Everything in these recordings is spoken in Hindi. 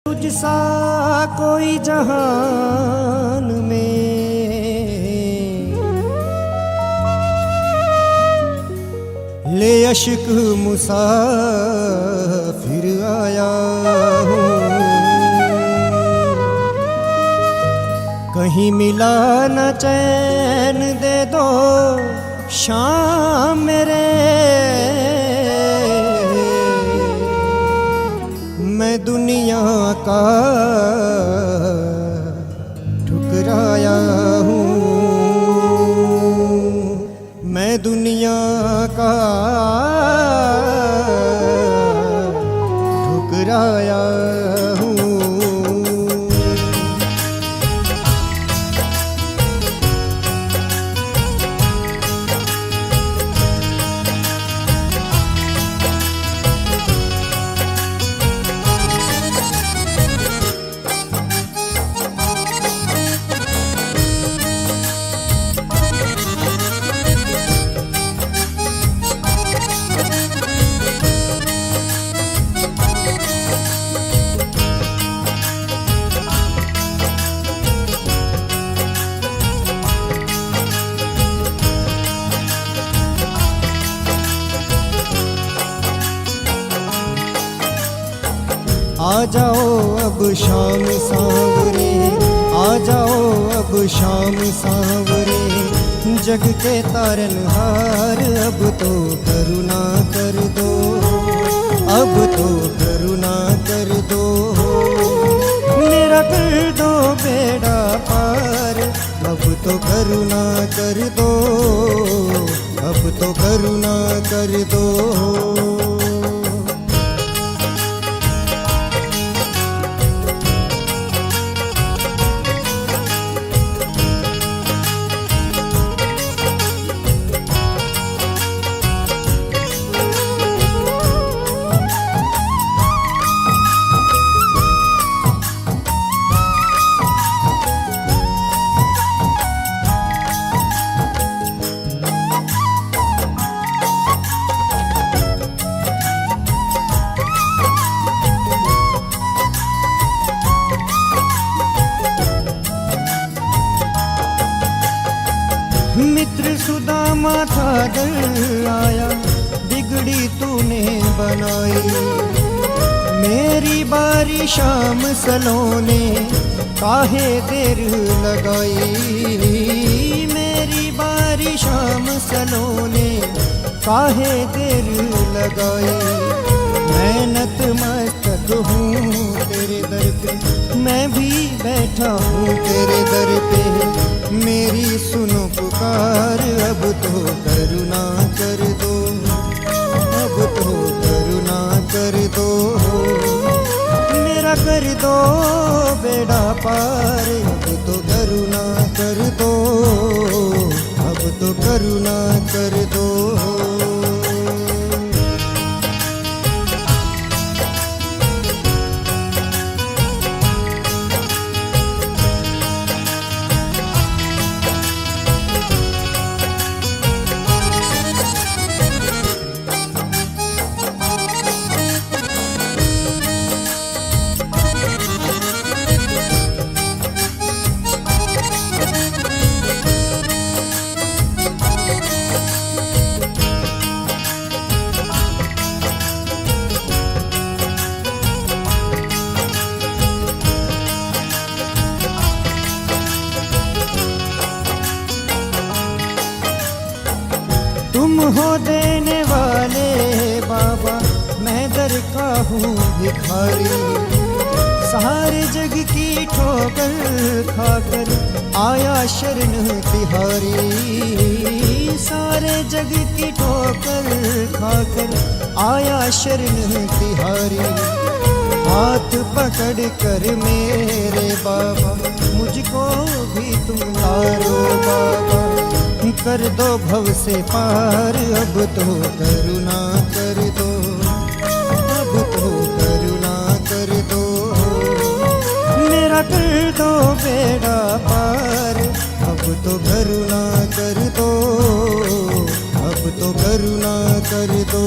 तुझसा कोई जहान में ले अश्क मुसाफिर आया हूँ। कहीं मिला न चैन दे दो शाम मेरे, मैं दुनिया का ठुकराया हूँ। मैं दुनिया का ठुकराया हूँ। आ जाओ अब शाम सांवरे, आ जाओ अब शाम सांवरे, जग के तारनहार अब तो करुणा कर दो, अब तो करुणा कर दो। मेरा कर दो बेड़ा पार, अब तो करुणा कर दो, अब तो करुणा कर दो। मित्र सुदामा था दर आया, बिगड़ी तूने बनाई। मेरी बारी शाम सलोने, काहे देर लगाई। मेरी बारी शाम सलोने, काहे देर लगाई। मैं नतमस्तक हूँ तेरे दर पे, मैं भी बैठा हूँ तेरे दर पे। मेरी सुनो पुकार, अब तो करुणा कर दो, अब तो करुणा कर दो। मेरा कर दो बेड़ा पार, अब तो करुणा कर दो, अब तो करुणा कर दो। तुम हो देने वाले बाबा, मैं दर का हूँ भिखारी। सारे जग की ठोकर खाकर आया शरण तिहारी। सारे जग की ठोकर खाकर आया शरण तिहारी। हाथ पकड़ कर मेरे बाबा, मुझको भी तुम तारो बाबा। कर दो भव से पार, अब तो करुणा कर दो, अब तो करुणा कर दो। मेरा कर दो बेड़ा पार, अब तो करुणा कर दो, अब तो करुणा कर दो।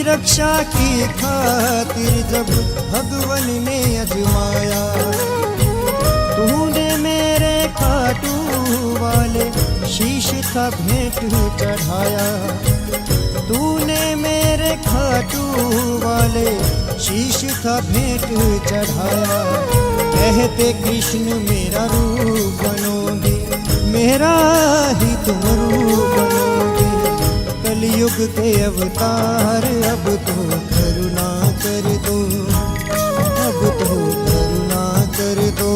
रक्षा की खातिर जब भगवन ने अजमाया, तूने मेरे खाटू वाले शीश का भेंट चढ़ाया। तूने मेरे खाटू वाले शीश का भेंट चढ़ाया। कहते कृष्ण मेरा रूप बनोगे, मेरा ही तुम रूप बनोगे। कलयुग के अवतार अब तो करुणा कर दो, अब तो करुणा कर दो।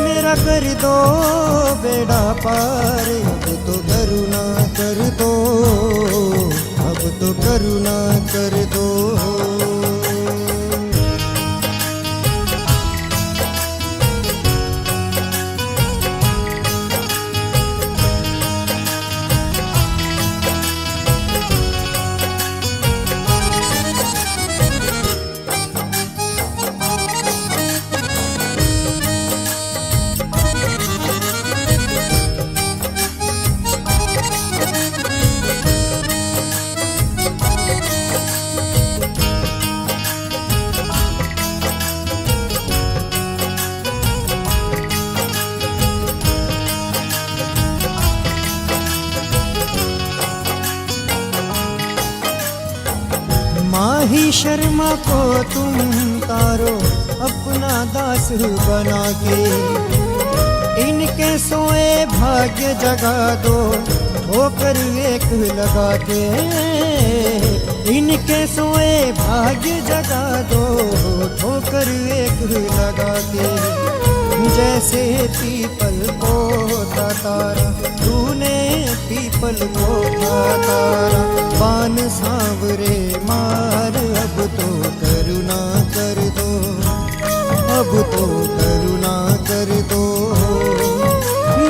मेरा कर दो बेड़ा पार, अब तो करुणा कर दो, अब तो करुणा कर दो। माही शर्मा को तुम तारो अपना दास बना के, इनके सोए भाग्य जगा दो ठोकर एक लगा के। इनके सोए भाग्य जगा दो ठोकर एक लगा के। जैसे पीपल को था तारा, तूने पीपल को था तारा। बान सांवरे मार, अब तो करुणा कर दो, अब तो करुणा कर दो।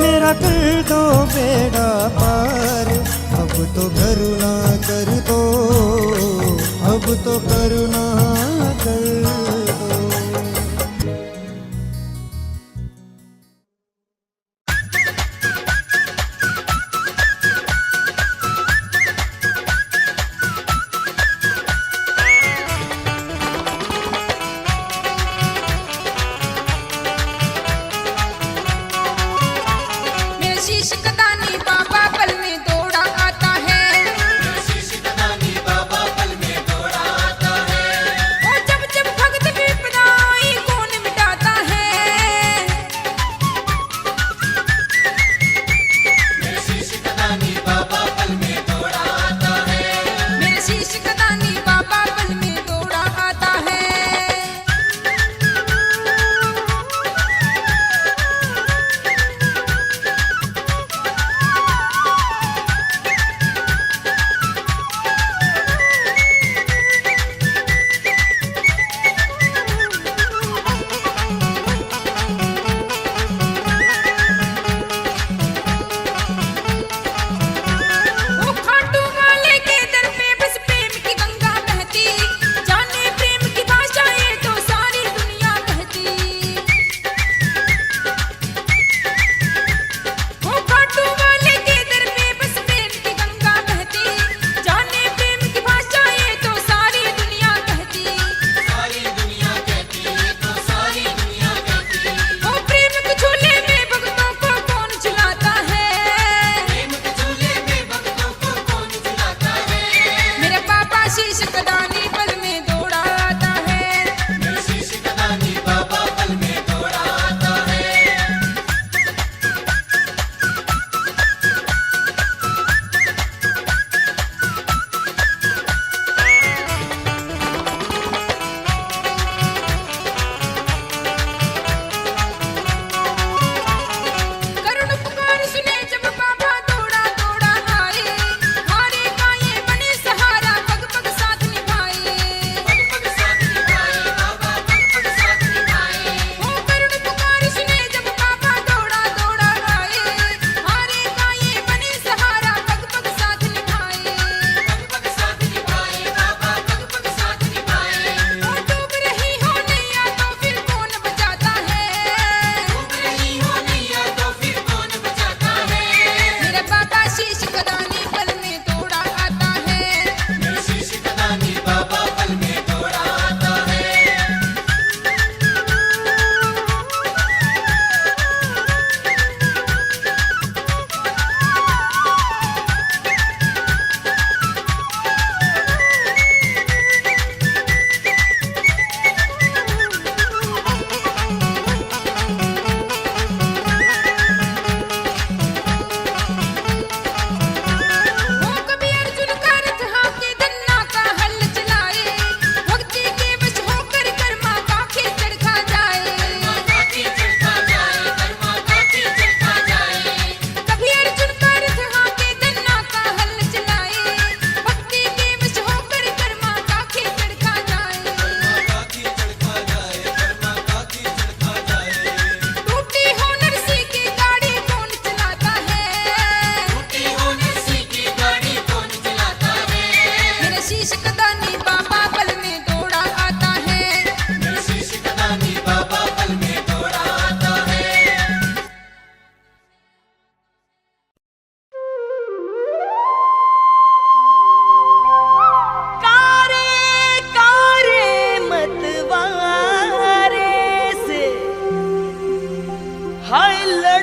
मेरा कर दो बेड़ा पार, अब तो करुणा कर दो, अब तो करुणा कर दो।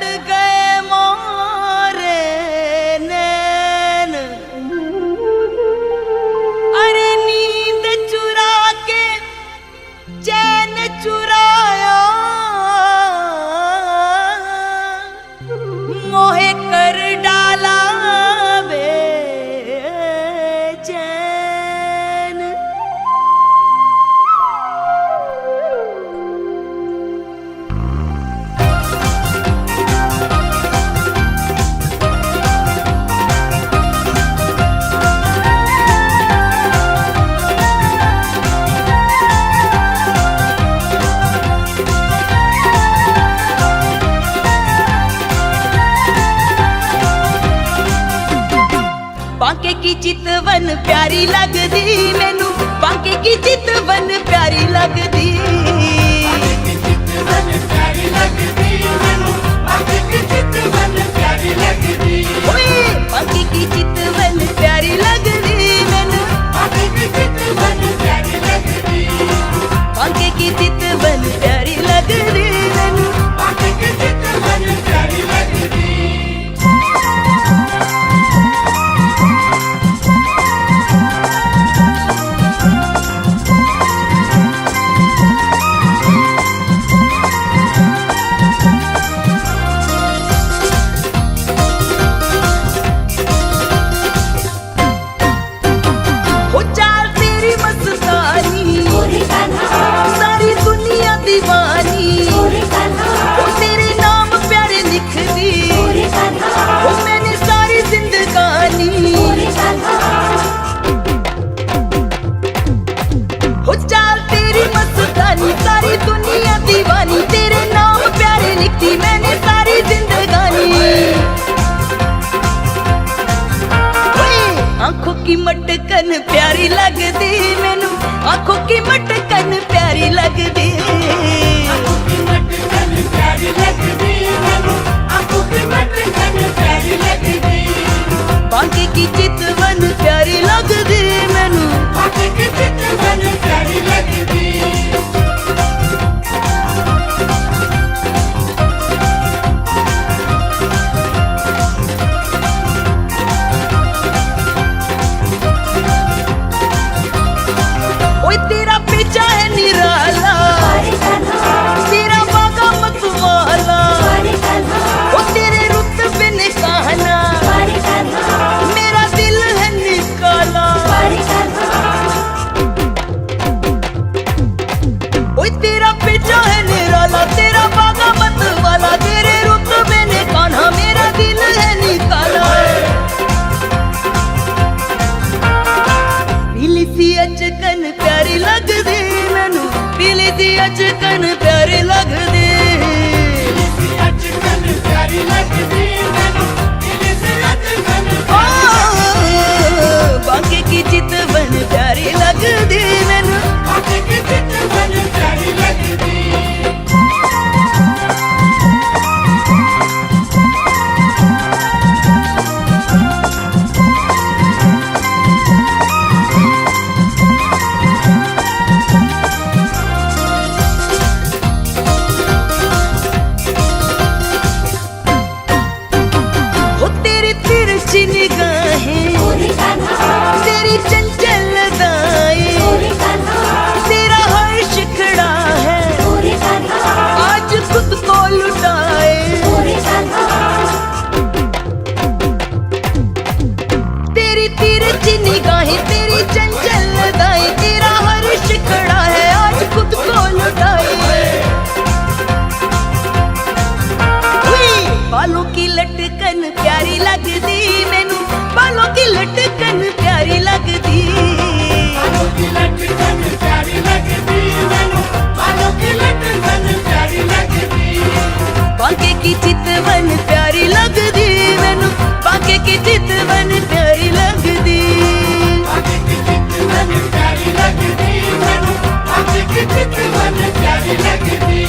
पड़ गए मोरे नैन, अरे नींद चुरा के चैन चुराया, मोहे कर डाला बेचैन। बांके की चितवन प्यारी लगदी मैनू, बांके की चितवन प्यारी लगदी, ओए बांके की चितवन प्यारी लगदी मैनू, बांके की चितवन प्यारी लगदी मैनू। सारी दुनिया दीवानी, वो तेरे नाम प्यारे लिख दी, वो मैंने सारी जिंदगानी, हो चाल तेरी मस्तानी, सारी दुनिया दीवानी, तेरे नाम प्यारे लिखती मैंने सारी जिंदगानी। आंखों की मटकन प्यारी लगदी मैनू, आंखों की मटकन प्यारी लगदी, आंखों की मटकन प्यारी लगदी मैनू, आंखों की मटकन प्यारी लगदी। बांके की चितवन प्यारी लगदी मैनू, बांके की चितवन प्यारी लगदी। तेरा पेचा है निराला, तेरा बागा मतवाला, वो तेरे रुतबे ने कहना, मेरा दिल है निकाला। ओए तेरा पेचा है निराला, तेरा बागा मतवाला, तेरे रुतबे ने कहना, मेरा दिल है निकाला। पीली सी अचकन प्यारी लगदी मैनू, पीली सी अचकन प्यारी लगदी, पीली सी अचकन प्यारी लगदी मैनू, पीली सी अचकन बांके की चितवन प्यारी लगदी मैनू, बांके की चितवन प्यारी लगदी। तेरी चंचल दाएं, तेरा हर्ष खड़ा है, आज खुद को लुटाए। तेरी तिरछी निगाहें, तेरी चंचल दाएं, तेरा हर्ष खड़ा है, आज खुद को लुटाए। बालों की लटकन प्यारी लगदी मैनू, बालों की लटकन प्यारी लगदी, बालों की लटकन प्यारी लगदी मैनू, बालों की लटकन प्यारी लगदी। बांके की चितवन प्यारी लगदी मैनू, बांके की चितवन प्यारी लगदी, बांके की चितवन प्यारी लगदी मैनू, बांके की चितवन प्यारी लगदी।